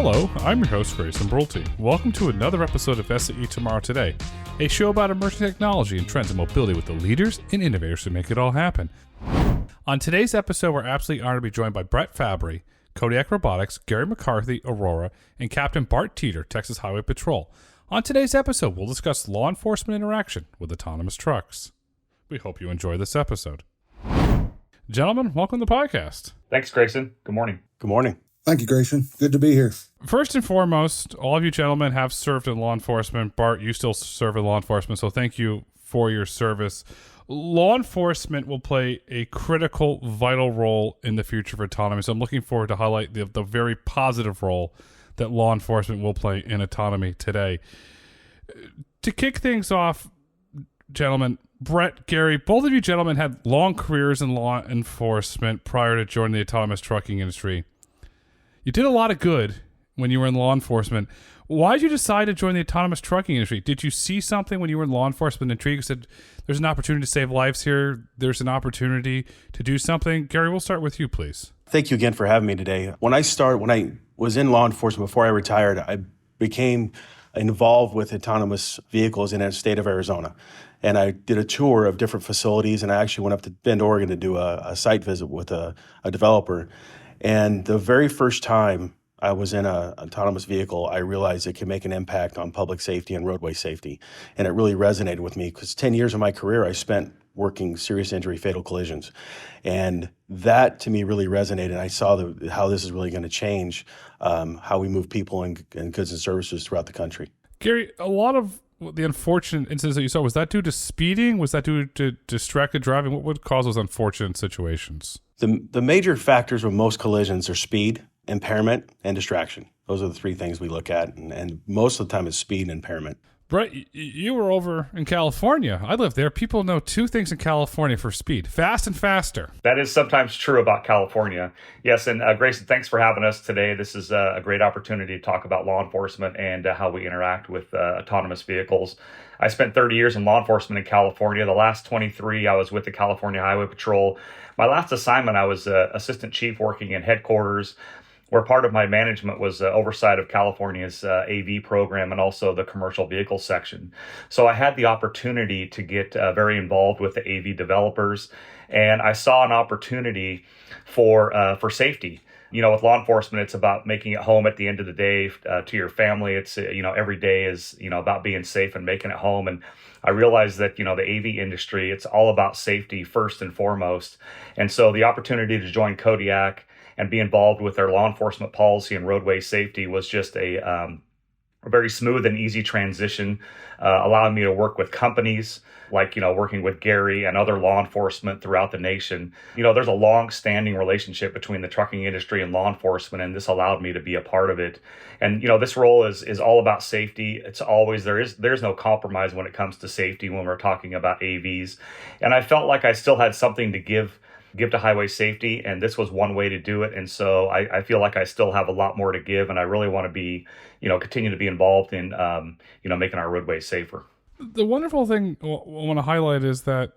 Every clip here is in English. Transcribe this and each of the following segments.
Hello, I'm your host, Grayson Brulte. Welcome to another episode of SAE Tomorrow Today, a show about emerging technology and trends in mobility with the leaders and innovators who make it all happen. On today's episode, we're absolutely honored to be joined by Brett Fabry, Kodiak Robotics, Gary McCarthy, Aurora, and Captain Bart Teeter, Texas Highway Patrol. On today's episode, we'll discuss law enforcement interaction with autonomous trucks. We hope you enjoy this episode. Gentlemen, welcome to the podcast. Thanks, Grayson. Good morning. Good morning. Thank you, Grayson. Good to be here. First and foremost, all of you gentlemen have served in law enforcement. Bart, you still serve in law enforcement, so thank you for your service. Law enforcement will play a critical, vital role in the future of autonomy, so I'm looking forward to highlight the very positive role that law enforcement will play in autonomy today. To kick things off, gentlemen, Brett, Gary, both of you gentlemen had long careers in law enforcement prior to joining the autonomous trucking industry. You did a lot of good when you were in law enforcement. Why did you decide to join the autonomous trucking industry? Did you see something when you were in law enforcement intrigued? You said, there's an opportunity to save lives here. There's an opportunity to do something. Gary, we'll start with you, please. Thank you again for having me today. When I was in law enforcement before I retired, I became involved with autonomous vehicles in the state of Arizona. And I did a tour of different facilities, and I actually went up to Bend, Oregon to do a site visit with a developer. And the very first time I was in an autonomous vehicle, I realized it can make an impact on public safety and roadway safety. And it really resonated with me because 10 years of my career I spent working serious injury, fatal collisions. And that to me really resonated. I saw how this is really going to change how we move people and goods and services throughout the country. Gary, a lot of the unfortunate incidents that you saw, was that due to speeding? Was that due to distracted driving? What would cause those unfortunate situations? The major factors of most collisions are speed, impairment, and distraction. Those are the three things we look at, and most of the time it's speed and impairment. Brett, you were over in California. I live there. People know two things in California for speed: fast and faster. That is sometimes true about California. Yes, and Grayson, thanks for having us today. This is a great opportunity to talk about law enforcement and how we interact with autonomous vehicles. I spent 30 years in law enforcement in California. The last 23, I was with the California Highway Patrol. My last assignment, I was assistant chief working in headquarters, where part of my management was oversight of California's AV program and also the commercial vehicle section. So I had the opportunity to get very involved with the AV developers, and I saw an opportunity for safety. You know, with law enforcement, it's about making it home at the end of the day to your family. It's, every day is, about being safe and making it home. And I realized that, the AV industry, it's all about safety first and foremost. And so the opportunity to join Kodiak and be involved with their law enforcement policy and roadway safety was just a very smooth and easy transition, allowing me to work with companies like, working with Gary and other law enforcement throughout the nation. There's a long-standing relationship between the trucking industry and law enforcement, and this allowed me to be a part of it. And, this role is all about safety. It's always, there's no compromise when it comes to safety when we're talking about AVs. And I felt like I still had something to give to highway safety, and this was one way to do it. And so I feel like I still have a lot more to give, and I really want to be, continue to be involved in, making our roadways safer. The wonderful thing I want to highlight is that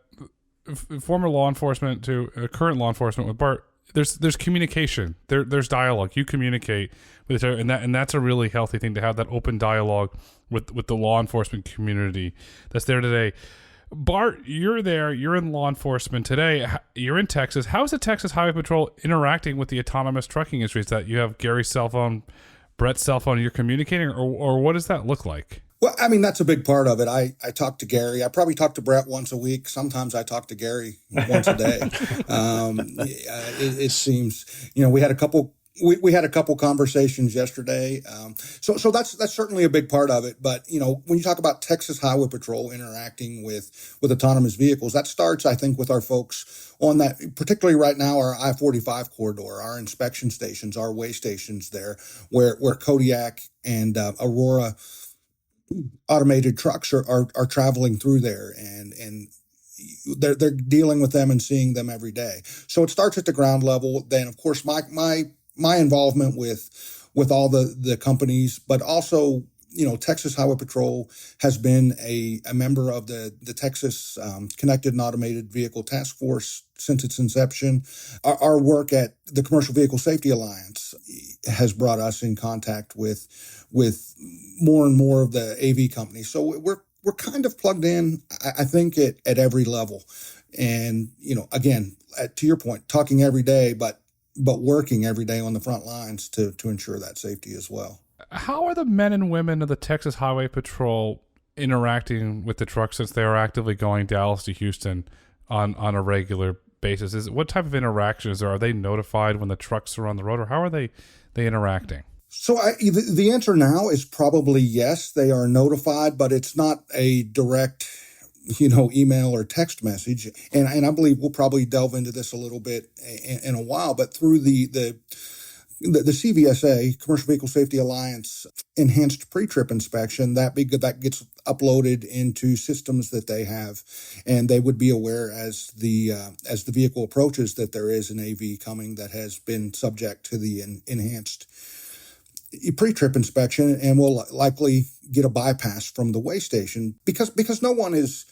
former law enforcement to current law enforcement with Bart, there's communication, there's dialogue. You communicate with each other, and that's a really healthy thing, to have that open dialogue with the law enforcement community that's there today. Bart, you're there. You're in law enforcement today. You're in Texas. How is the Texas Highway Patrol interacting with the autonomous trucking industry? Is that you have Gary's cell phone, Brett's cell phone, and you're communicating, or what does that look like? Well, I mean, that's a big part of it. I talk to Gary. I probably talk to Brett once a week. Sometimes I talk to Gary once a day. It seems, we had a couple. We had a couple conversations yesterday. So that's certainly a big part of it. But, when you talk about Texas Highway Patrol interacting with autonomous vehicles, that starts, I think, with our folks on that, particularly right now, our I-45 corridor, our inspection stations, our weigh stations there, where Kodiak and Aurora automated trucks are traveling through there, and they're dealing with them and seeing them every day. So it starts at the ground level. Then, of course, my involvement with all the companies, but also, Texas Highway Patrol has been a member of the Texas Connected and Automated Vehicle Task Force since its inception. Our work at the Commercial Vehicle Safety Alliance has brought us in contact with more and more of the AV companies. So we're kind of plugged in, I think, at every level. And, again, to your point, talking every day, but working every day on the front lines to ensure that safety as well. How are the men and women of the Texas Highway Patrol interacting with the trucks since they are actively going Dallas to Houston on a regular basis? What type of interaction is there? Are they notified when the trucks are on the road, or how are they interacting? So the answer now is probably yes, they are notified, but it's not a direct, email or text message. And I believe we'll probably delve into this a little bit in a while, but through the CVSA, Commercial Vehicle Safety Alliance, enhanced pre-trip inspection, that gets uploaded into systems that they have, and they would be aware as the vehicle approaches that there is an AV coming that has been subject to the enhanced pre-trip inspection, and will likely get a bypass from the weigh station because no one is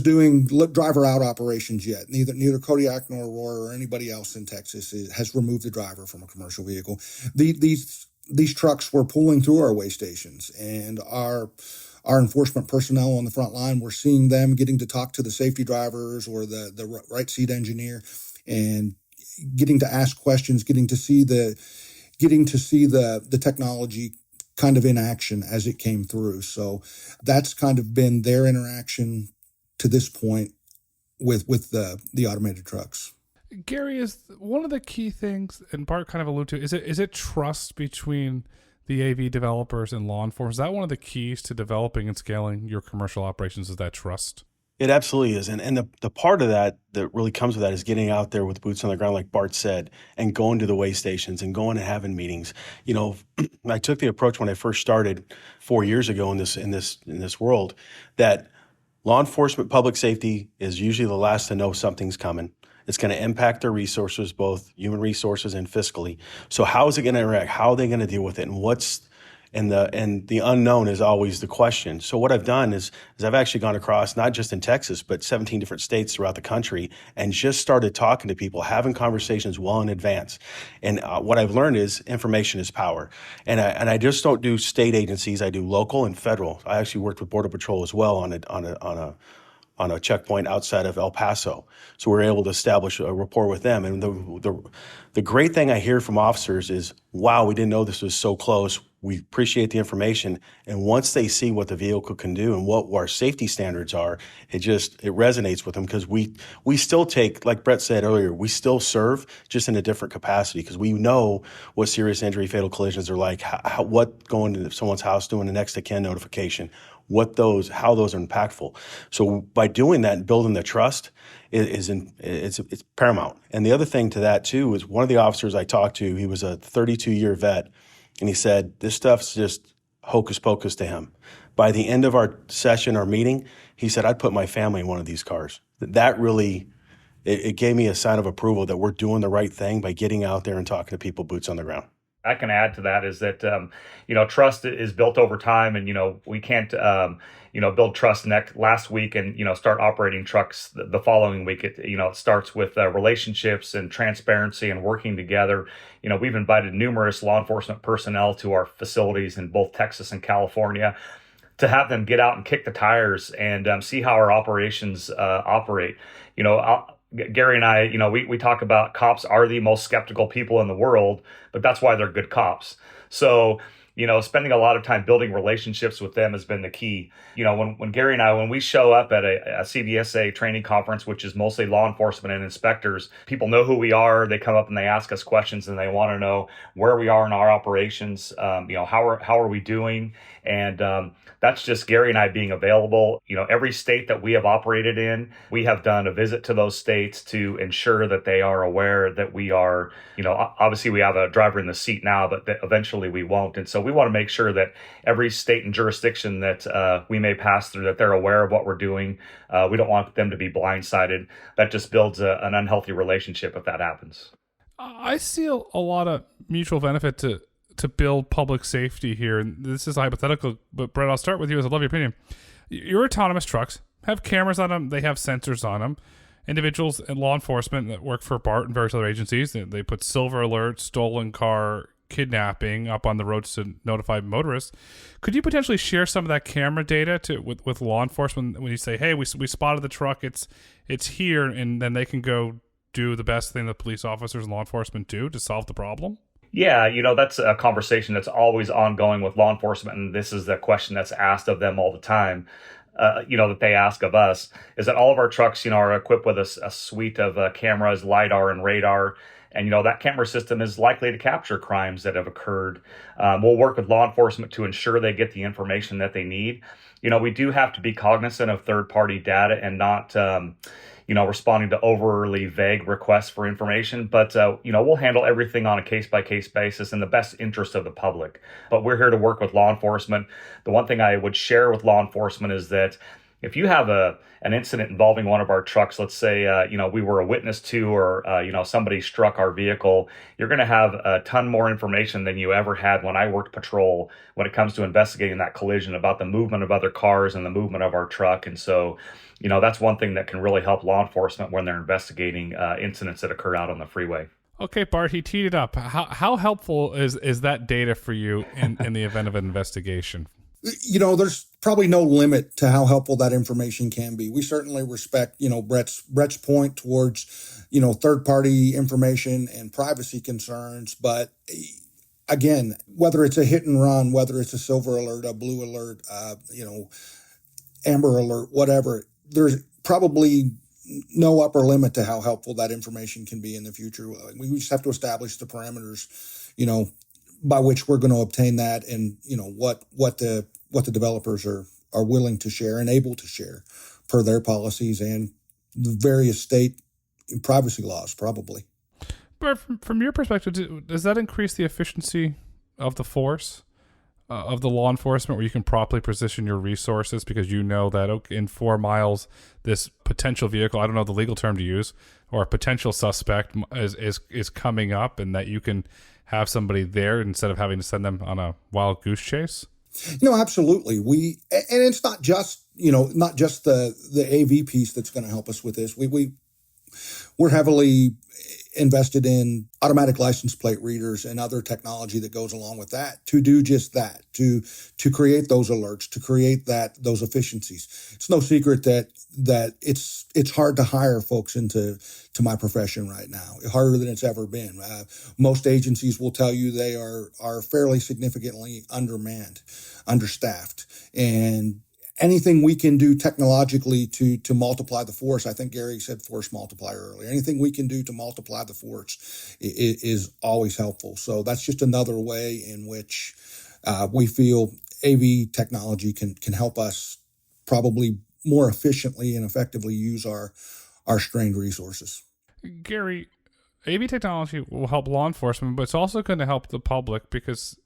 doing driver out operations yet. Neither Kodiak nor Aurora or anybody else in Texas has removed the driver from a commercial vehicle. These trucks were pulling through our weigh stations, and our enforcement personnel on the front line, we're seeing them getting to talk to the safety drivers or the right seat engineer, and getting to ask questions, getting to see the technology kind of in action as it came through. So that's kind of been their interaction to this point with the automated trucks. Gary, is one of the key things, and Bart kind of alluded to, is it trust between the AV developers and law enforcement? Is that one of the keys to developing and scaling your commercial operations, is that trust? It absolutely is. And the part of that really comes with that is getting out there with boots on the ground, like Bart said, and going to the weigh stations and going and having meetings. I took the approach when I first started 4 years ago in this world that law enforcement, public safety is usually the last to know something's coming. It's going to impact their resources, both human resources and fiscally. So how is it going to interact? How are they going to deal with it? And the unknown is always the question. So what I've done is I've actually gone across, not just in Texas, but 17 different states throughout the country, and just started talking to people, having conversations well in advance. And what I've learned is information is power. And I just don't do state agencies. I do local and federal. I actually worked with Border Patrol as well on a checkpoint outside of El Paso. So we're able to establish a rapport with them. And the great thing I hear from officers is, wow, we didn't know this was so close. We appreciate the information. And once they see what the vehicle can do and what our safety standards are, it resonates with them, because we still take, like Brett said earlier, we still serve just in a different capacity, because we know what serious injury, fatal collisions are like, what going to someone's house, doing the next of kin notification, how those are impactful. So by doing that and building the trust it's paramount. And the other thing to that too is one of the officers I talked to, he was a 32-year vet, and he said this stuff's just hocus pocus to him. By the end of our session, our meeting, he said, I'd put my family in one of these cars. That really, it gave me a sign of approval that we're doing the right thing by getting out there and talking to people boots on the ground. I can add to that is that, trust is built over time, and, we can't, build trust last week and, start operating trucks the following week. It starts with relationships and transparency and working together. We've invited numerous law enforcement personnel to our facilities in both Texas and California to have them get out and kick the tires and see how our operations operate. Gary and I, we talk about cops are the most skeptical people in the world, but that's why they're good cops. So, spending a lot of time building relationships with them has been the key. When Gary and I, when we show up at a CVSA training conference, which is mostly law enforcement and inspectors, people know who we are. They come up and they ask us questions, and they want to know where we are in our operations. How are we doing? And that's just Gary and I being available. Every state that we have operated in, we have done a visit to those states to ensure that they are aware that we are, obviously we have a driver in the seat now, but that eventually we won't. And so we want to make sure that every state and jurisdiction that we may pass through, that they're aware of what we're doing. We don't want them to be blindsided. That just builds an unhealthy relationship if that happens. I see a lot of mutual benefit to to build public safety here, and this is hypothetical, but Brett, I'll start with you as I love your opinion. Your autonomous trucks have cameras on them. They have sensors on them. Individuals and law enforcement that work for BART and various other agencies, they put silver alerts, stolen car, kidnapping up on the roads to notify motorists. Could you potentially share some of that camera data with law enforcement when you say, hey, we spotted the truck, it's here, and then they can go do the best thing that police officers and law enforcement do to solve the problem? Yeah, that's a conversation that's always ongoing with law enforcement, and this is the question that's asked of them all the time. That they ask of us is that all of our trucks, are equipped with a suite of cameras, LiDAR and radar. And, that camera system is likely to capture crimes that have occurred. We'll work with law enforcement to ensure they get the information that they need. We do have to be cognizant of third-party data and not, responding to overly vague requests for information. But, we'll handle everything on a case-by-case basis in the best interest of the public. But we're here to work with law enforcement. The one thing I would share with law enforcement is that if you have an incident involving one of our trucks, let's say, we were a witness to, or, somebody struck our vehicle, you're going to have a ton more information than you ever had when I worked patrol when it comes to investigating that collision about the movement of other cars and the movement of our truck. And so, that's one thing that can really help law enforcement when they're investigating incidents that occur out on the freeway. Okay, Bart, he teed it up. How helpful is that data for you in the event of an investigation? There's probably no limit to how helpful that information can be. We certainly respect, Brett's point towards, third-party information and privacy concerns. But again, whether it's a hit and run, whether it's a silver alert, a blue alert, amber alert, whatever, there's probably no upper limit to how helpful that information can be in the future. We just have to establish the parameters, by which we're going to obtain that, and what the developers are willing to share and able to share per their policies and the various state privacy laws, probably. But from your perspective, does that increase the efficiency of the force, of the law enforcement, where you can properly position your resources because that in 4 miles this potential vehicle, I don't know the legal term to use, or a potential suspect is coming up, and that you can have somebody there instead of having to send them on a wild goose chase? Absolutely. And it's not just the AV piece that's going to help us with this. We're heavily invested in automatic license plate readers and other technology that goes along with that to do just that, to create those alerts, to create those efficiencies. It's no secret that it's hard to hire folks into my profession right now, harder than it's ever been. Most agencies will tell you they are fairly significantly undermanned, understaffed, and anything we can do technologically to multiply the force. I think Gary said force multiplier earlier. Anything we can do to multiply the force is always helpful. So that's just another way in which we feel AV technology can help us probably more efficiently and effectively use our strained resources. Gary, AV technology will help law enforcement, but it's also going to help the public, because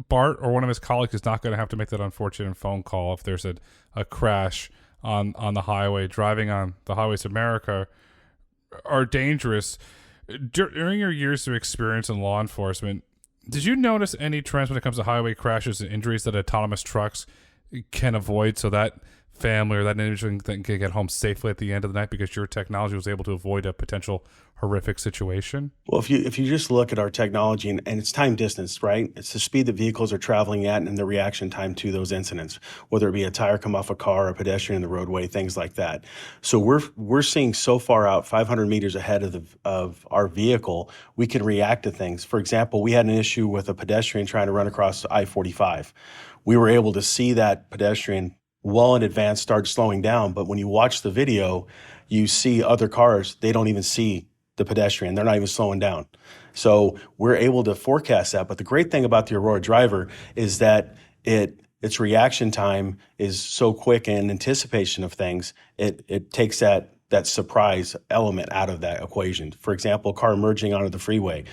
Bart or one of his colleagues is not going to have to make that unfortunate phone call if there's a crash on the highway. Driving on the highways of America are dangerous. During your years of experience in law enforcement, did you notice any trends when it comes to highway crashes and injuries that autonomous trucks can avoid, so that family or that individual can get home safely at the end of the night because your technology was able to avoid a potential horrific situation? Well, if you just look at our technology and it's time distance, right? It's the speed that vehicles are traveling at and the reaction time to those incidents, whether it be a tire come off a car, a pedestrian in the roadway, things like that. So we're seeing so far out, 500 meters ahead of our vehicle, we can react to things. For example, we had an issue with a pedestrian trying to run across I-45. We were able to see that pedestrian well in advance start slowing down, but when you watch the video, you see other cars, they don't even see the pedestrian. They're not even slowing down. So we're able to forecast that. But the great thing about the Aurora Driver is that its reaction time is so quick in anticipation of things, it takes that surprise element out of that equation. For example, a car merging onto the freeway.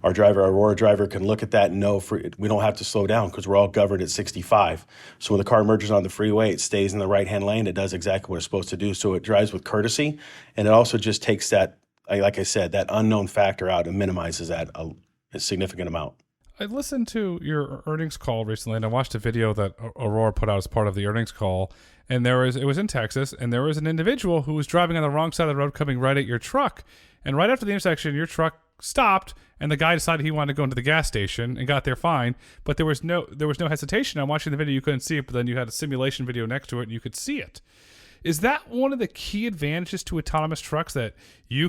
Our Aurora Driver can look at that and know we don't have to slow down because we're all governed at 65. So when the car merges on the freeway, it stays in the right-hand lane. It does exactly what it's supposed to do. So it drives with courtesy, and it also just takes that, like I said, that unknown factor out and minimizes that a significant amount. I listened to your earnings call recently, and I watched a video that Aurora put out as part of the earnings call. And it was in Texas, and there was an individual who was driving on the wrong side of the road coming right at your truck. And right after the intersection, your truck stopped, and the guy decided he wanted to go into the gas station and got there fine. But there was no hesitation. I'm watching the video, you couldn't see it, but then you had a simulation video next to it, and you could see it. Is that one of the key advantages to autonomous trucks, that your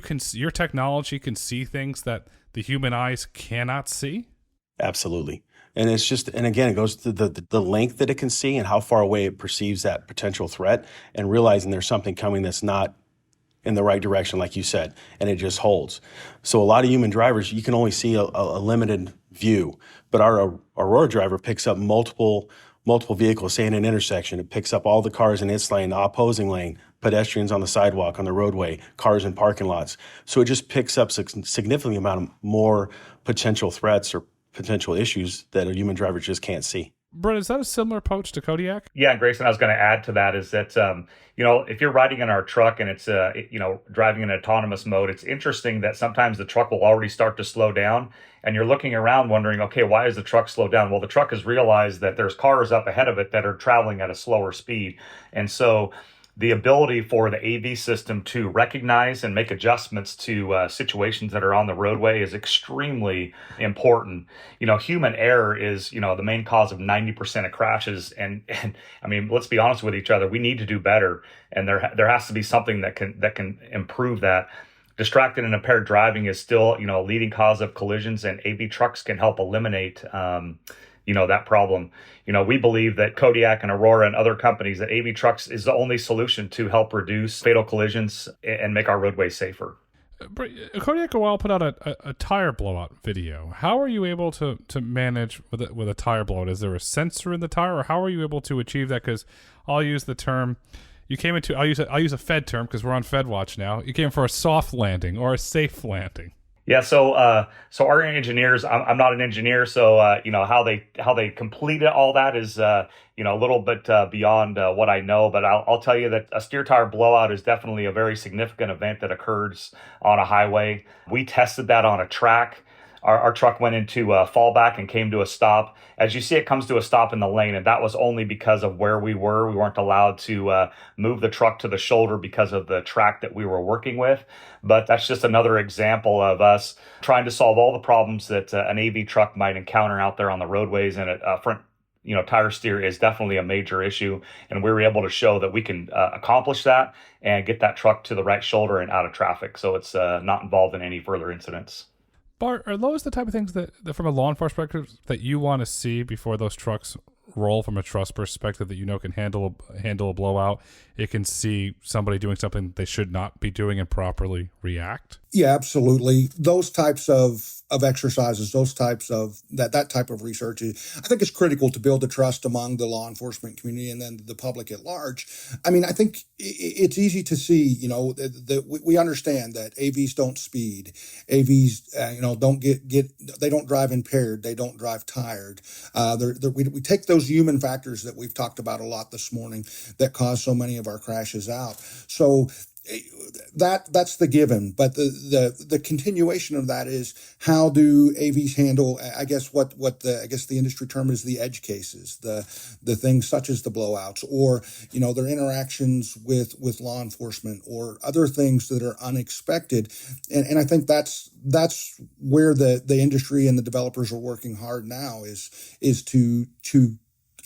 technology can see things that the human eyes cannot see? Absolutely. And again, it goes to the length that it can see and how far away it perceives that potential threat, and realizing there's something coming that's not in the right direction, like you said, and it just holds. So a lot of human drivers, you can only see a limited view, but our Aurora driver picks up multiple vehicles, say in an intersection. It picks up all the cars in its lane, the opposing lane, pedestrians on the sidewalk, on the roadway, cars in parking lots. So it just picks up a significant amount of more potential threats or potential issues that a human driver just can't see. Brett, is that a similar approach to Kodiak? Yeah, and Grayson, I was going to add to that is that, if you're riding in our truck and it's, driving in autonomous mode, it's interesting that sometimes the truck will already start to slow down, and you're looking around wondering, okay, why is the truck slowed down? Well, the truck has realized that there's cars up ahead of it that are traveling at a slower speed. And so the ability for the AV system to recognize and make adjustments to situations that are on the roadway is extremely important. Human error is, the main cause of 90% of crashes. And I mean, let's be honest with each other. We need to do better. And there has to be something that can improve that. Distracted and impaired driving is still, a leading cause of collisions, and AV trucks can help eliminate that problem. We believe that Kodiak and Aurora and other companies, that AV trucks is the only solution to help reduce fatal collisions and make our roadways safer. Kodiak a while put out a tire blowout video. How are you able to manage with a tire blowout? Is there a sensor in the tire, or how are you able to achieve that? Because I'll use the term I'll use a Fed term because we're on Fed watch now. You came for a soft landing or a safe landing. Yeah, so our engineers, I'm not an engineer, so how they completed all that is a little bit beyond what I know. But I'll tell you that a steer tire blowout is definitely a very significant event that occurs on a highway. We tested that on a track. Our truck went into fallback and came to a stop. As you see, it comes to a stop in the lane, and that was only because of where we were. We weren't allowed to move the truck to the shoulder because of the track that we were working with. But that's just another example of us trying to solve all the problems that an AV truck might encounter out there on the roadways. And a front tire steer is definitely a major issue. And we were able to show that we can accomplish that and get that truck to the right shoulder and out of traffic. So it's not involved in any further incidents. Bart, are those the type of things that from a law enforcement perspective that you want to see before those trucks roll, from a trust perspective, that can handle a blowout? It can see somebody doing something they should not be doing and properly react? Yeah, absolutely. Those types of exercises, those types of that type of research, I think is critical to build the trust among the law enforcement community and then the public at large. I mean, I think it's easy to see, we understand that AVs don't speed. AVs, don't they don't drive impaired. They don't drive tired. We take those human factors that we've talked about a lot this morning that cause so many of our crashes out. So that's the given, but the continuation of that is, how do AVs handle, I guess the industry term is the edge cases, the things such as the blowouts, or their interactions with law enforcement, or other things that are unexpected, and I think that's where the industry and the developers are working hard now is to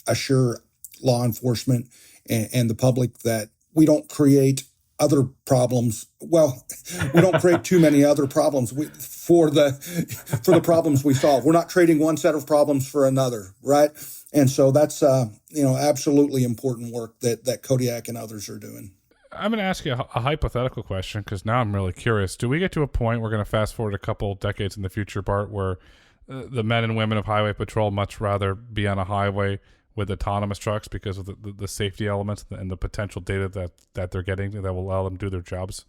assure law enforcement and the public that we don't create other problems. Well, we don't create too many other problems for the problems we solve. We're not trading one set of problems for another, right? And so that's absolutely important work that Kodiak and others are doing. I'm going to ask you a hypothetical question, because now I'm really curious. Do we get to a point, we're going to fast forward a couple decades in the future, Bart, where the men and women of highway patrol much rather be on a highway with autonomous trucks because of the safety elements and the potential data that they're getting that will allow them to do their jobs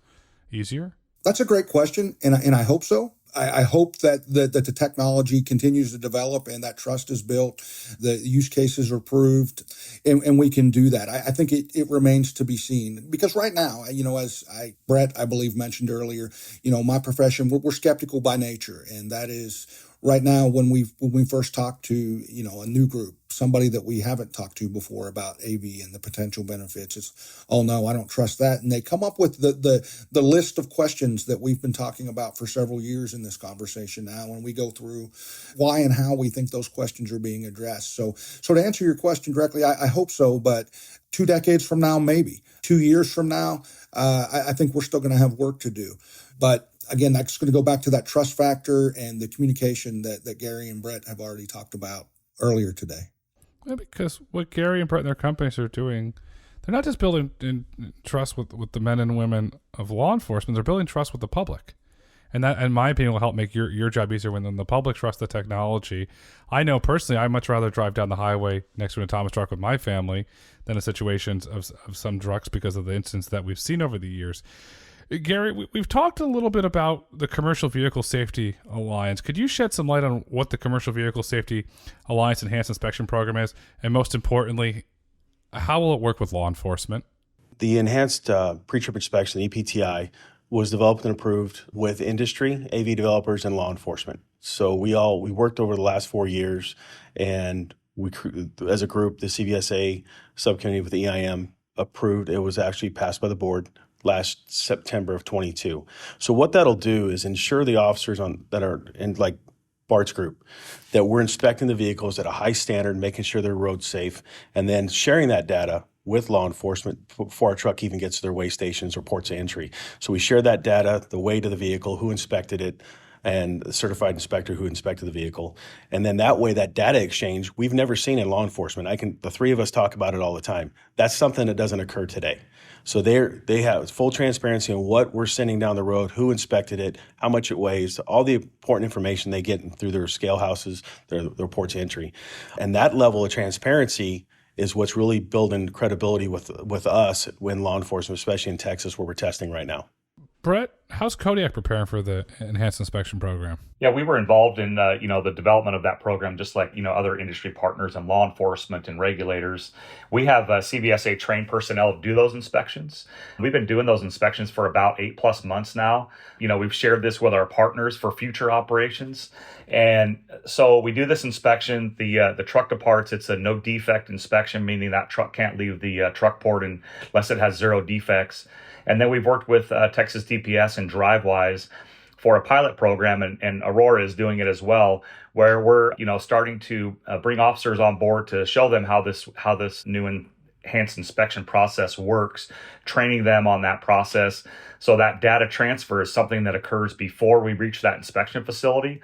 easier? That's a great question, and I hope so. I hope that the technology continues to develop and that trust is built, the use cases are proved, and we can do that. I think it remains to be seen, because right now, as Brett, I believe, mentioned earlier, my profession, we're skeptical by nature, and that is right now, when we first talk to, a new group, somebody that we haven't talked to before about AV and the potential benefits, it's, oh no, I don't trust that. And they come up with the list of questions that we've been talking about for several years in this conversation now, and we go through why and how we think those questions are being addressed. So to answer your question directly, I hope so, but 2 decades from now, maybe 2 years from now, I think we're still going to have work to do. But again, that's going to go back to that trust factor and the communication that Gary and Brett have already talked about earlier today. Yeah, because what Gary and Brett and their companies are doing, they're not just building in trust with the men and women of law enforcement, they're building trust with the public. And that, in my opinion, will help make your job easier when the public trusts the technology. I know personally, I'd much rather drive down the highway next to an autonomous truck with my family than in situations of some trucks because of the incidents that we've seen over the years. Gary, we've talked a little bit about the Commercial Vehicle Safety Alliance. Could you shed some light on what the Commercial Vehicle Safety Alliance Enhanced Inspection Program is? And most importantly, how will it work with law enforcement? The Enhanced Pre-Trip Inspection, EPTI, was developed and approved with industry, AV developers, and law enforcement. So we worked over the last 4 years, and we, as a group, the CVSA subcommittee with the EIM approved. It was actually passed by the board last September of 22. So what that'll do is ensure the officers that are in like Bart's group, that we're inspecting the vehicles at a high standard, making sure they're road safe, and then sharing that data with law enforcement before our truck even gets to their weigh stations or ports of entry. So we share that data, the weight of the vehicle, who inspected it, and the certified inspector who inspected the vehicle. And then that way, that data exchange, we've never seen in law enforcement. The three of us talk about it all the time. That's something that doesn't occur today. So they have full transparency on what we're sending down the road, who inspected it, how much it weighs, all the important information they get through their scale houses, their ports of entry. And that level of transparency is what's really building credibility with us in law enforcement, especially in Texas where we're testing right now. Brett, how's Kodiak preparing for the Enhanced Inspection Program? Yeah, we were involved in the development of that program, just like other industry partners and law enforcement and regulators. We have CVSA trained personnel do those inspections. We've been doing those inspections for about 8+ months now. We've shared this with our partners for future operations, and so we do this inspection. The truck departs. It's a no defect inspection, meaning that truck can't leave the truck port unless it has 0 defects. And then we've worked with Texas DPS and DriveWise for a pilot program, and Aurora is doing it as well, where we're starting to bring officers on board to show them how this new enhanced inspection process works, training them on that process, so that data transfer is something that occurs before we reach that inspection facility.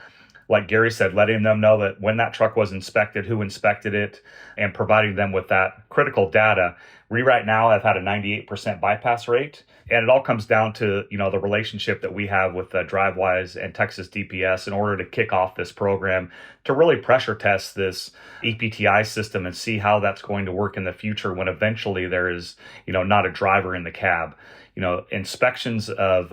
Like Gary said, letting them know that when that truck was inspected, who inspected it, and providing them with that critical data. We right now have had a 98% bypass rate, and it all comes down to the relationship that we have with DriveWise and Texas DPS in order to kick off this program to really pressure test this EPTI system and see how that's going to work in the future when eventually there is not a driver in the cab. Inspections of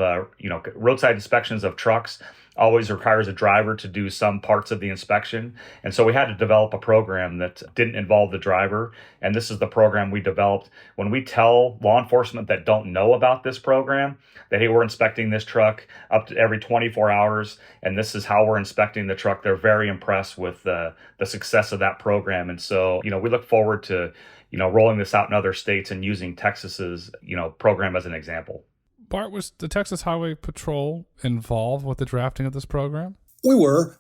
roadside inspections of trucks always requires a driver to do some parts of the inspection. And so we had to develop a program that didn't involve the driver. And this is the program we developed. When we tell law enforcement that don't know about this program, that, hey, we're inspecting this truck up to every 24 hours, and this is how we're inspecting the truck, they're very impressed with the success of that program. And so, we look forward to, rolling this out in other states and using Texas's, program as an example. Bart, was the Texas Highway Patrol involved with the drafting of this program? We were,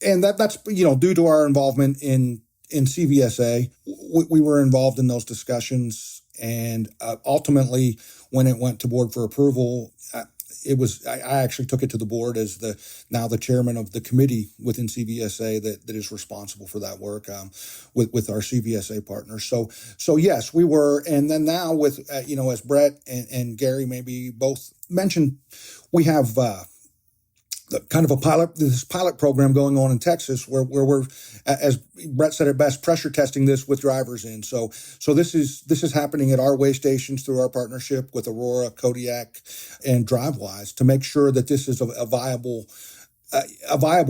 and that's due to our involvement in CVSA. We were involved in those discussions, and ultimately, when it went to board for approval, I actually took it to the board as the chairman of the committee within CVSA that is responsible for that work with our CVSA partners. So yes, we were. And then now with, as Brett and Gary maybe both mentioned, we have kind of this pilot program going on in Texas where we're, as Brett said it best, pressure testing this with drivers in. So this is happening at our weigh stations through our partnership with Aurora, Kodiak, and DriveWise to make sure that this is a viable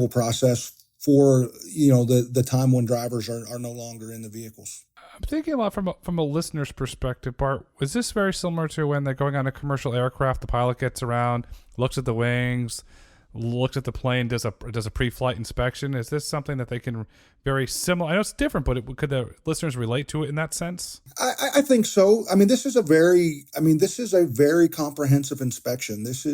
process for the time when drivers are no longer in the vehicles. I'm thinking a lot from a listener's perspective, Bart. Was this very similar to when they're going on a commercial aircraft, the pilot gets around, looks at the wings, looks at the plane, does a pre-flight inspection. Is this something that they can very similar? I know it's different, but could the listeners relate to it in that sense? I think so. I mean, this is a very comprehensive inspection. This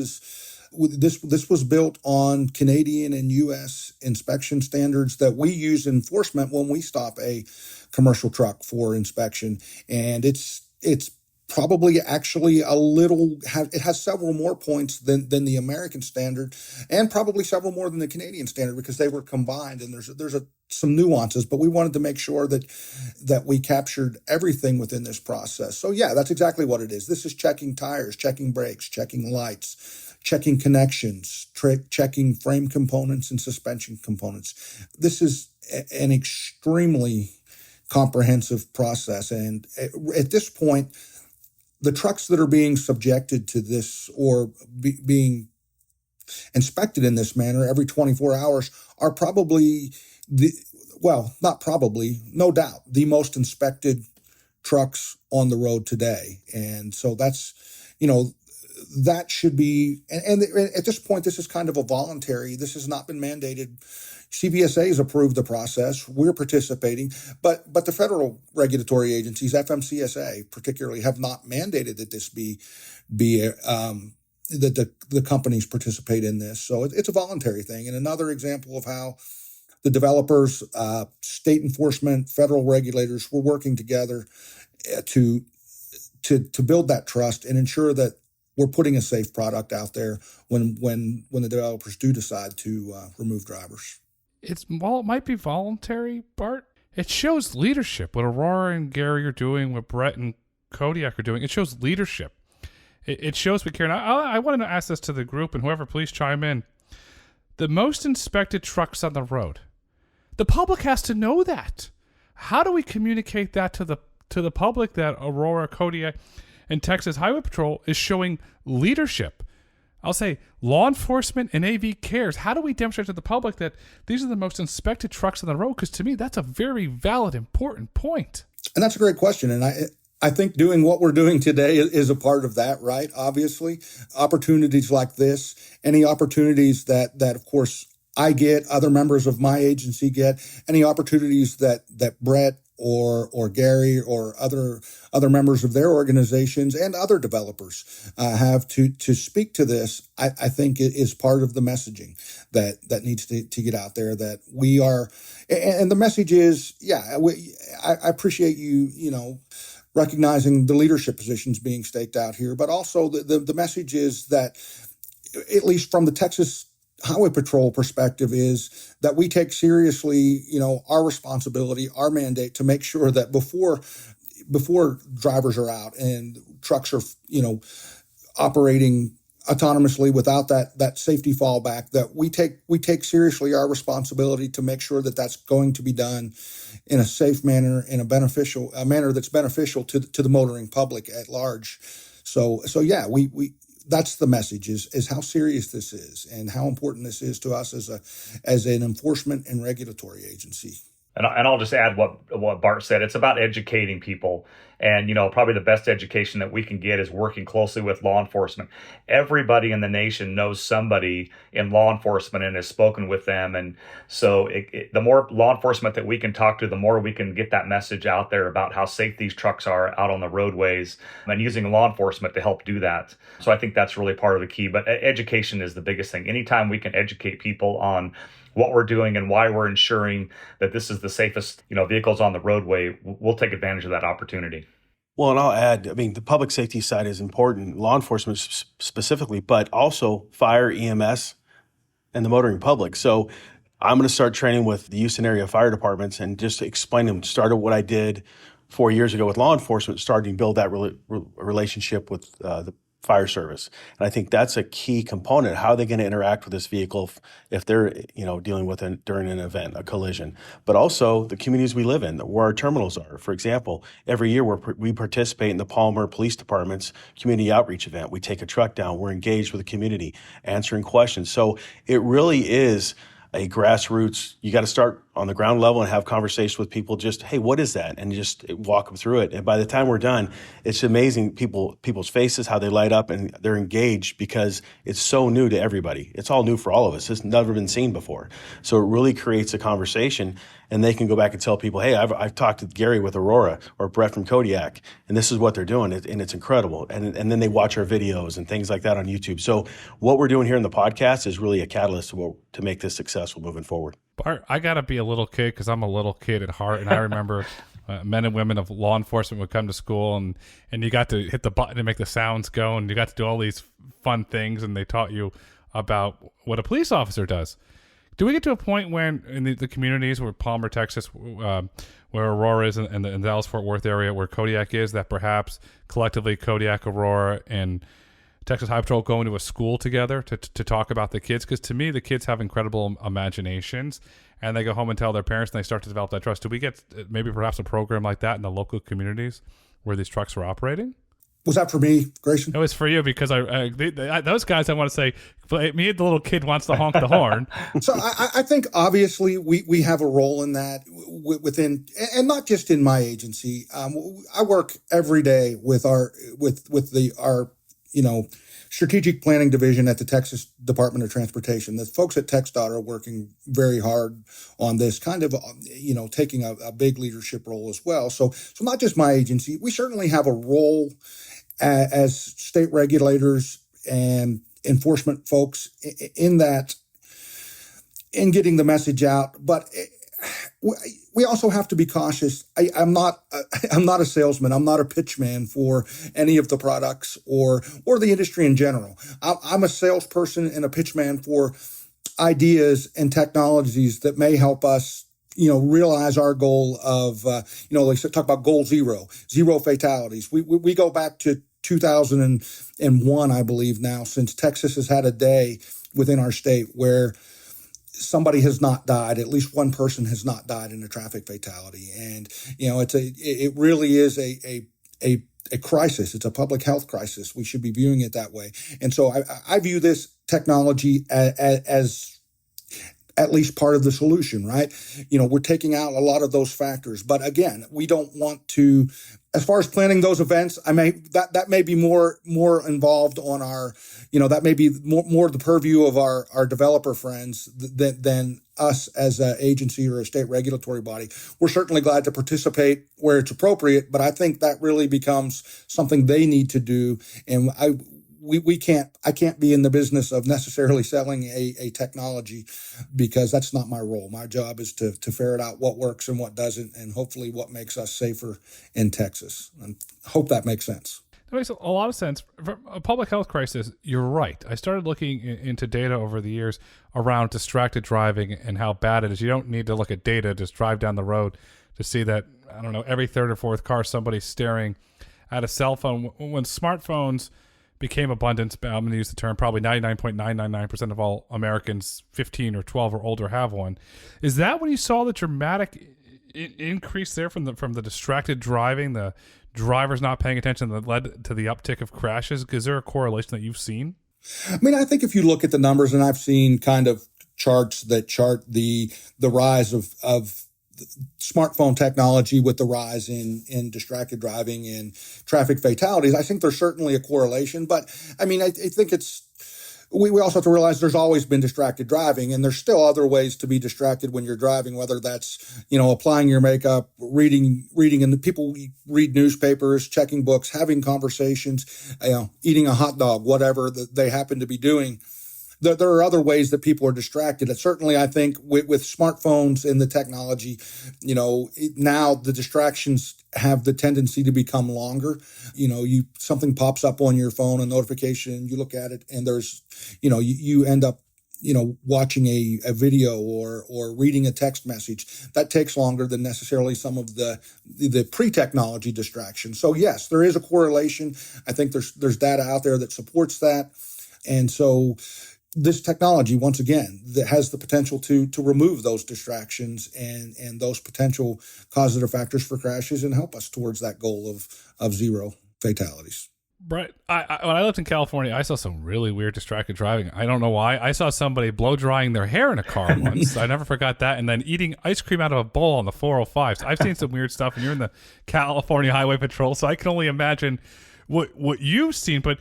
was built on Canadian and U.S. inspection standards that we use in enforcement when we stop a commercial truck for inspection, and it's probably actually it has several more points than the American standard, and probably several more than the Canadian standard, because they were combined, and there's some nuances, but we wanted to make sure that we captured everything within this process. So yeah, that's exactly what it is. This is checking tires, checking brakes, checking lights, checking connections, checking frame components and suspension components. This is an extremely comprehensive process, and at this point, the trucks that are being subjected to this or being inspected in this manner every 24 hours are probably no doubt, the most inspected trucks on the road today. And so that's, that should be, and at this point, this is kind of a voluntary, this has not been mandated. CVSA has approved the process. We're participating, but the federal regulatory agencies, FMCSA particularly, have not mandated that this be that the companies participate in this. So it's a voluntary thing. And another example of how the developers, state enforcement, federal regulators were working together to build that trust and ensure that we're putting a safe product out there when the developers do decide to remove drivers. While it might be voluntary, Bart, it shows leadership. What Aurora and Gary are doing, what Brett and Kodiak are doing, it shows leadership. It shows we care. And I wanted to ask this to the group, and whoever, please chime in. The most inspected trucks on the road. The public has to know that. How do we communicate that to the public that Aurora, Kodiak, and Texas Highway Patrol is showing leadership? I'll say law enforcement and AV cares. How do we demonstrate to the public that these are the most inspected trucks on the road? Because to me, that's a very valid, important point. And that's a great question. And I think doing what we're doing today is a part of that, right? Obviously, opportunities like this, any opportunities that of course, I get, other members of my agency get, any opportunities that Brett or Gary or other members of their organizations and other developers have to speak to this, I think it is part of the messaging that needs to get out there, that we are, and the message is, I appreciate you recognizing the leadership positions being staked out here, but also the message is that, at least from the Texas Highway Patrol perspective, is that we take seriously, our responsibility, our mandate to make sure that before drivers are out and trucks are, operating autonomously without that safety fallback, that we take seriously our responsibility to make sure that that's going to be done in a safe manner, in a manner that's beneficial to the motoring public at large. So yeah, we that's the message, is how serious this is and how important this is to us as an enforcement and regulatory agency. And I'll just add what Bart said. It's about educating people. And, probably the best education that we can get is working closely with law enforcement. Everybody in the nation knows somebody in law enforcement and has spoken with them. And so the more law enforcement that we can talk to, the more we can get that message out there about how safe these trucks are out on the roadways, and using law enforcement to help do that. So I think that's really part of the key. But education is the biggest thing. Anytime we can educate people on what we're doing and why we're ensuring that this is the safest, vehicles on the roadway, we'll take advantage of that opportunity. Well, and I'll add, the public safety side is important, law enforcement specifically, but also fire, EMS, and the motoring public. So I'm going to start training with the Houston area fire departments and just explain them, started what I did 4 years ago with law enforcement, starting to build that relationship with the fire service. And I think that's a key component. How are they going to interact with this vehicle if they're, dealing with during an event, a collision? But also the communities we live in, where our terminals are. For example, every year we participate in the Palmer Police Department's community outreach event. We take a truck down. We're engaged with the community, answering questions. So it really is a grassroots, you got to start on the ground level and have conversations with people. Just, hey, what is that? And just walk them through it. And by the time we're done, it's amazing people's faces, how they light up and they're engaged because it's so new to everybody. It's all new for all of us. It's never been seen before. So it really creates a conversation, and they can go back and tell people, hey, I've talked to Gary with Aurora or Brett from Kodiak, and this is what they're doing, and it's incredible. And then they watch our videos and things like that on YouTube. So what we're doing here in the podcast is really a catalyst to make this successful moving forward. Bart, I got to be a little kid because I'm a little kid at heart, and I remember men and women of law enforcement would come to school, and you got to hit the button and make the sounds go, and you got to do all these fun things, and they taught you about what a police officer does. Do we get to a point when in the communities where Palmer, Texas, where Aurora is, and the Dallas-Fort Worth area where Kodiak is, that perhaps collectively Kodiak, Aurora, and Texas Highway Patrol go into a school together to talk about the kids? Because to me, the kids have incredible imaginations, and they go home and tell their parents, and they start to develop that trust. Do we get maybe perhaps a program like that in the local communities where these trucks are operating? Was that for me, Grayson? It was for you because those guys, I want to say, me, the little kid wants to honk the horn. So I think obviously we have a role in that within, and not just in my agency. I work every day with our strategic planning division at the Texas Department of Transportation. The folks at TxDOT are working very hard on this, kind of, taking a big leadership role as well. So not just my agency, we certainly have a role as state regulators and enforcement folks in getting the message out. But we also have to be cautious. I'm not a salesman. I'm not a pitchman for any of the products or the industry in general. I'm a salesperson and a pitchman for ideas and technologies that may help us, realize our goal of, they talk about goal zero fatalities. We go back to 2001, I believe now, since Texas has had a day within our state where somebody has not died, at least one person has not died in a traffic fatality. And, it really is a crisis. It's a public health crisis. We should be viewing it that way. And so I view this technology as at least part of the solution, right? We're taking out a lot of those factors. But again, we don't want to, as far as planning those events, that may be more involved on our, that may be more the purview of our developer friends than us as an agency or a state regulatory body. We're certainly glad to participate where it's appropriate, but I think that really becomes something they need to do. And I can't be in the business of necessarily selling a technology because that's not my role. My job is to ferret out what works and what doesn't, and hopefully what makes us safer in Texas. And hope that makes sense. That makes a lot of sense. For a public health crisis, you're right. I started looking into data over the years around distracted driving and how bad it is. You don't need to look at data, just drive down the road to see that, every third or fourth car, somebody's staring at a cell phone. When smartphones became abundant, I'm going to use the term, probably 99.999% of all Americans 15 or 12 or older have one. Is that when you saw the dramatic increase there from the distracted driving, the drivers not paying attention that led to the uptick of crashes? Is there a correlation that you've seen? I think if you look at the numbers, and I've seen kind of charts that chart the rise of smartphone technology with the rise in distracted driving and traffic fatalities, I think there's certainly a correlation. But I think we also have to realize there's always been distracted driving, and there's still other ways to be distracted when you're driving, whether that's, applying your makeup, reading, and people read newspapers, checking books, having conversations, eating a hot dog, whatever that they happen to be doing. There are other ways that people are distracted. And certainly, I think with smartphones and the technology, now the distractions have the tendency to become longer. Something pops up on your phone, a notification, you look at it, and there's, you end up, watching a video or reading a text message. That takes longer than necessarily some of the pre-technology distractions. So yes, there is a correlation. I think there's data out there that supports that. And so this technology, once again, that has the potential to remove those distractions and those potential causative factors for crashes and help us towards that goal of zero fatalities. Brett, when I lived in California, I saw some really weird distracted driving. I don't know why. I saw somebody blow drying their hair in a car once. I never forgot that. And then eating ice cream out of a bowl on the 405. So I've seen some weird stuff, and you're in the California Highway Patrol, so I can only imagine what you've seen. But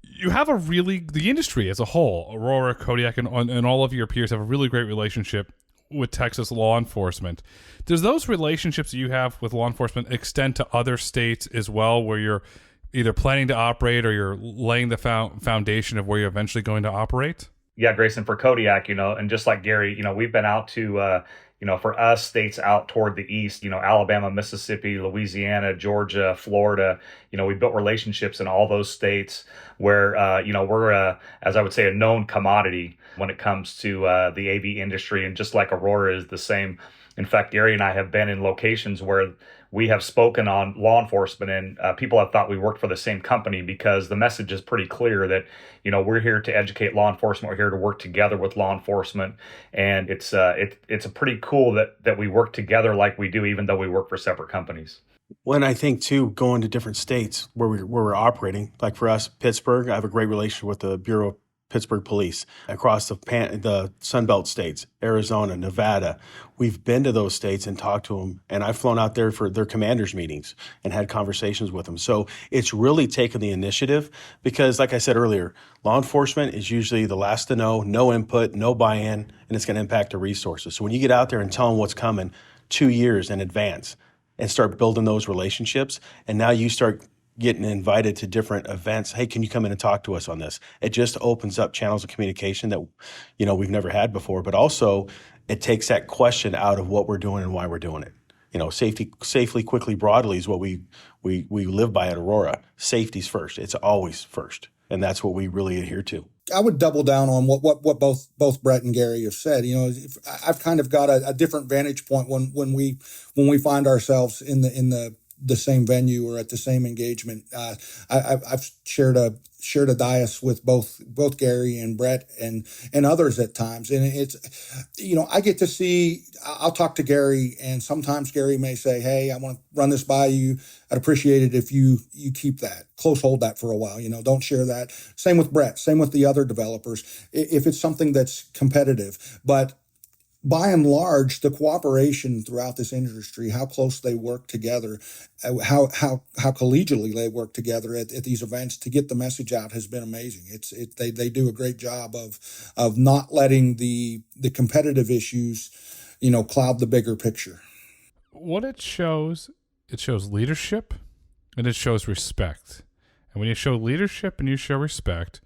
you have the industry as a whole, Aurora, Kodiak, and all of your peers have a really great relationship with Texas law enforcement. Does those relationships that you have with law enforcement extend to other states as well, where you're either planning to operate or you're laying the foundation of where you're eventually going to operate? Yeah, Grayson, for Kodiak, and just like Gary, we've been out to, for us, states out toward the east, Alabama, Mississippi, Louisiana, Georgia, Florida, we built relationships in all those states where, we're, as I would say, a known commodity when it comes to the AV industry. And just like Aurora is the same. In fact, Gary and I have been in locations where we have spoken on law enforcement, and people have thought we worked for the same company, because the message is pretty clear that, we're here to educate law enforcement. We're here to work together with law enforcement. And it's a pretty cool that we work together like we do, even though we work for separate companies. When I think too, going to different states where we're operating, like for us, Pittsburgh, I have a great relationship with the Bureau of Pittsburgh Police. Across the Sunbelt states, Arizona, Nevada, we've been to those states and talked to them. And I've flown out there for their commanders meetings and had conversations with them. So it's really taken the initiative, because like I said earlier, law enforcement is usually the last to know, no input, no buy-in, and it's going to impact the resources. So when you get out there and tell them what's coming 2 years in advance and start building those relationships, and now you start getting invited to different events. Hey, can you come in and talk to us on this? It just opens up channels of communication that, we've never had before, but also it takes that question out of what we're doing and why we're doing it. Safely, quickly, broadly is what we live by at Aurora. Safety's first. It's always first. And that's what we really adhere to. I would double down on what both Brett and Gary have said. I've kind of got a different vantage point when we find ourselves in the same venue or at the same engagement. I've shared a dais with both Gary and Brett and others at times, and it's I get to see. I'll talk to Gary, and sometimes Gary may say, "Hey, I want to run this by you. I'd appreciate it if you keep that hold that for a while. Don't share that." Same with Brett. Same with the other developers. If it's something that's competitive, but by and large, the cooperation throughout this industry, how close they work together, how collegially they work together at these events to get the message out has been amazing. They do a great job of not letting the competitive issues, cloud the bigger picture. What it shows leadership, and it shows respect. And when you show leadership and you show respect,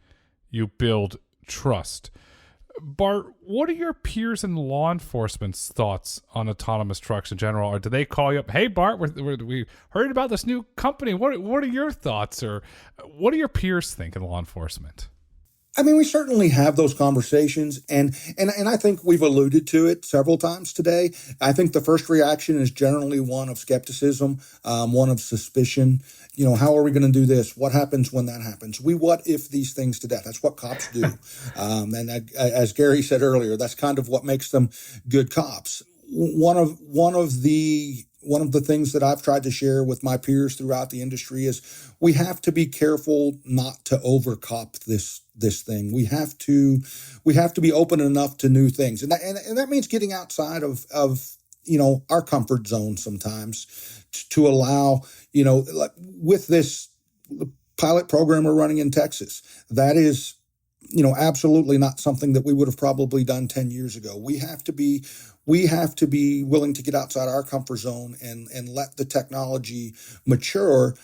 you build trust. Bart, what are your peers in law enforcement's thoughts on autonomous trucks in general? Or do they call you up, "Hey, Bart, we heard about this new company. What are your thoughts?" Or what do your peers think in law enforcement? I mean, we certainly have those conversations, and I think we've alluded to it several times today. I think the first reaction is generally one of skepticism, one of suspicion. How are we going to do this? What happens when that happens? We what if these things to death. That's what cops do. As Gary said earlier, that's kind of what makes them good cops. One of the things that I've tried to share with my peers throughout the industry is we have to be careful not to overcop this thing. We have to be open enough to new things, and that means getting outside of our comfort zone sometimes to allow like with this pilot program we're running in Texas. That is absolutely not something that we would have probably done 10 years ago. We have to be willing to get outside our comfort zone and let the technology mature.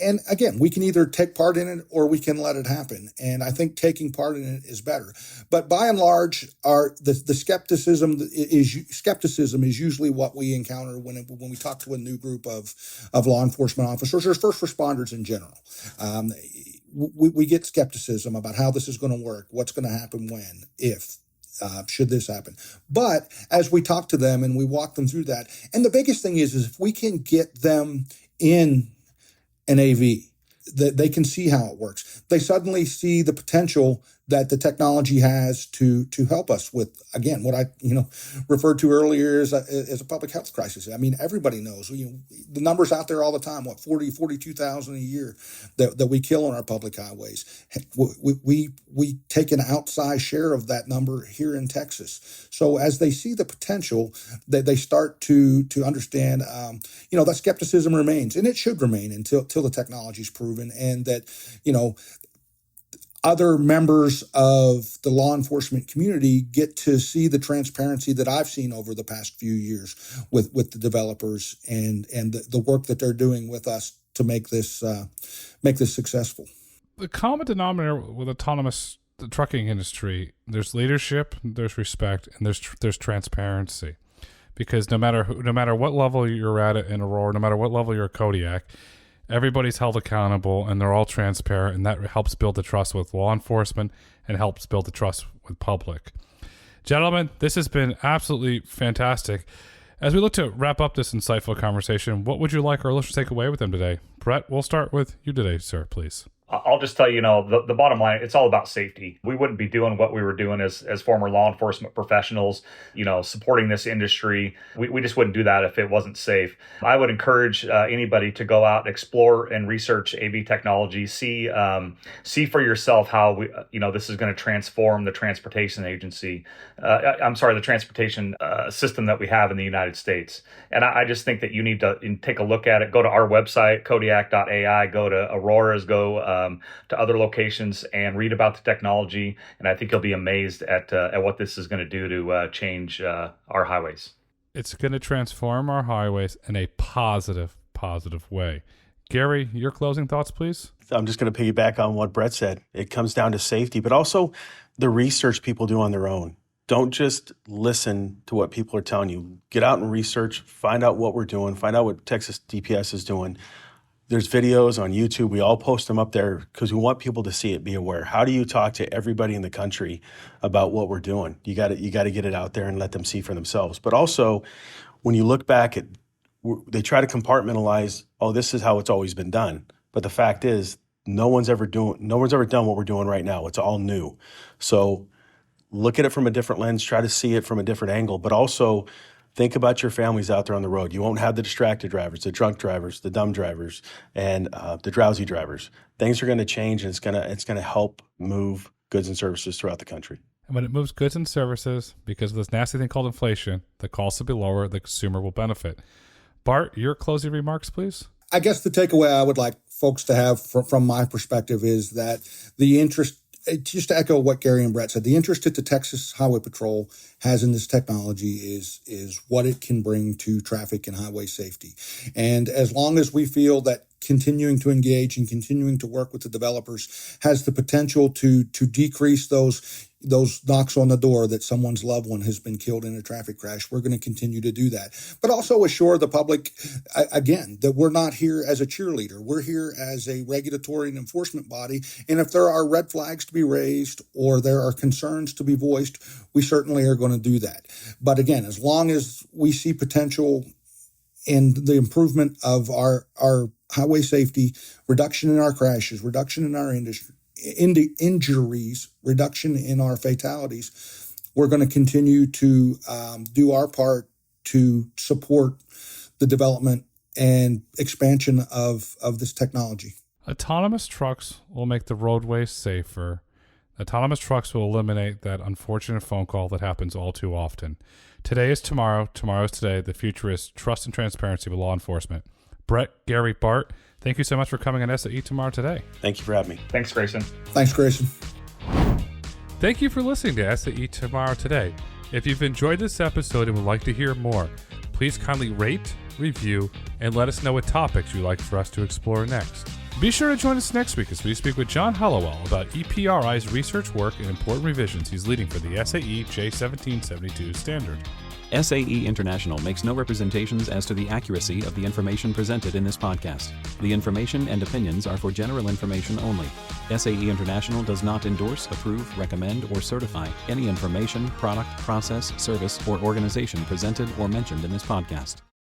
And again, we can either take part in it or we can let it happen. And I think taking part in it is better. But by and large, the skepticism is usually what we encounter when we talk to a new group of law enforcement officers or first responders in general. We get skepticism about how this is going to work, what's going to happen when, if. Should this happen? But as we talk to them and we walk them through that, and the biggest thing is if we can get them in an AV, that they can see how it works. They suddenly see the potential that the technology has to help us with, again, what I referred to earlier as a public health crisis. I mean, everybody knows the numbers out there all the time. 42,000 a year that we kill on our public highways. We take an outsized share of that number here in Texas. So as they see the potential, they start to understand. That skepticism remains, and it should remain until the technology is proven, and that other members of the law enforcement community get to see the transparency that I've seen over the past few years with the developers and the work that they're doing with us to make this successful. The common denominator with the trucking industry, there's leadership, there's respect, and there's transparency. Because no matter what level you're at in Aurora, no matter what level you're at Kodiak, everybody's held accountable, and they're all transparent, and that helps build the trust with law enforcement and helps build the trust with public. Gentlemen, this has been absolutely fantastic. As we look to wrap up this insightful conversation, what would you like our listeners to take away with them today? Brett, we'll start with you today, sir, please. I'll just tell you, the bottom line, it's all about safety. We wouldn't be doing what we were doing as former law enforcement professionals, supporting this industry. We just wouldn't do that if it wasn't safe. I would encourage anybody to go out, explore and research AV technology, see for yourself how this is going to transform the transportation agency. The transportation system that we have in the United States. And I just think that you need to take a look at it. Go to our website, Kodiak.ai, go to Aurora's, go to other locations and read about the technology. And I think you'll be amazed at what this is going to do to change our highways. It's going to transform our highways in a positive way. Gary, your closing thoughts, please? I'm just going to piggyback on what Brett said. It comes down to safety, but also the research people do on their own. Don't just listen to what people are telling you. Get out and research, find out what we're doing, find out what Texas DPS is doing. There's videos on YouTube. We all post them up there because we want people to see it, be aware. How do you talk to everybody in the country about what we're doing? You got to get it out there and let them see for themselves. But also, when you look back at, they try to compartmentalize, this is how it's always been done. But the fact is, no one's ever done what we're doing right now. It's all new. So look at it from a different lens, try to see it from a different angle, but also think about your families out there on the road. You won't have the distracted drivers, the drunk drivers, the dumb drivers, and the drowsy drivers. Things are going to change, and it's going to help move goods and services throughout the country. And when it moves goods and services, because of this nasty thing called inflation, the costs will be lower, the consumer will benefit. Bart, your closing remarks, please. I guess the takeaway I would like folks to have from my perspective is that the interest, just to echo what Gary and Brett said, the interest that the Texas Highway Patrol has in this technology is what it can bring to traffic and highway safety. And as long as we feel that continuing to engage and continuing to work with the developers has the potential to decrease those knocks on the door that someone's loved one has been killed in a traffic crash, we're going to continue to do that. But also assure the public, again, that we're not here as a cheerleader. We're here as a regulatory and enforcement body. And if there are red flags to be raised or there are concerns to be voiced, we certainly are going to do that. But again, as long as we see potential in the improvement of our highway safety, reduction in our crashes, reduction in our injuries, reduction in our fatalities, we're going to continue to do our part to support the development and expansion of this technology. Autonomous trucks will make the roadways safer. Autonomous trucks will eliminate that unfortunate phone call that happens all too often. Today is tomorrow. Tomorrow is today. The future is trust and transparency with law enforcement. Brett, Gary, Bart, thank you so much for coming on SAE Tomorrow Today. Thank you for having me. Thanks, Grayson. Thanks, Grayson. Thank you for listening to SAE Tomorrow Today. If you've enjoyed this episode and would like to hear more, please kindly rate, review, and let us know what topics you'd like for us to explore next. Be sure to join us next week as we speak with John Hollowell about EPRI's research work and important revisions he's leading for the SAE J1772 standard. SAE International makes no representations as to the accuracy of the information presented in this podcast. The information and opinions are for general information only. SAE International does not endorse, approve, recommend, or certify any information, product, process, service, or organization presented or mentioned in this podcast.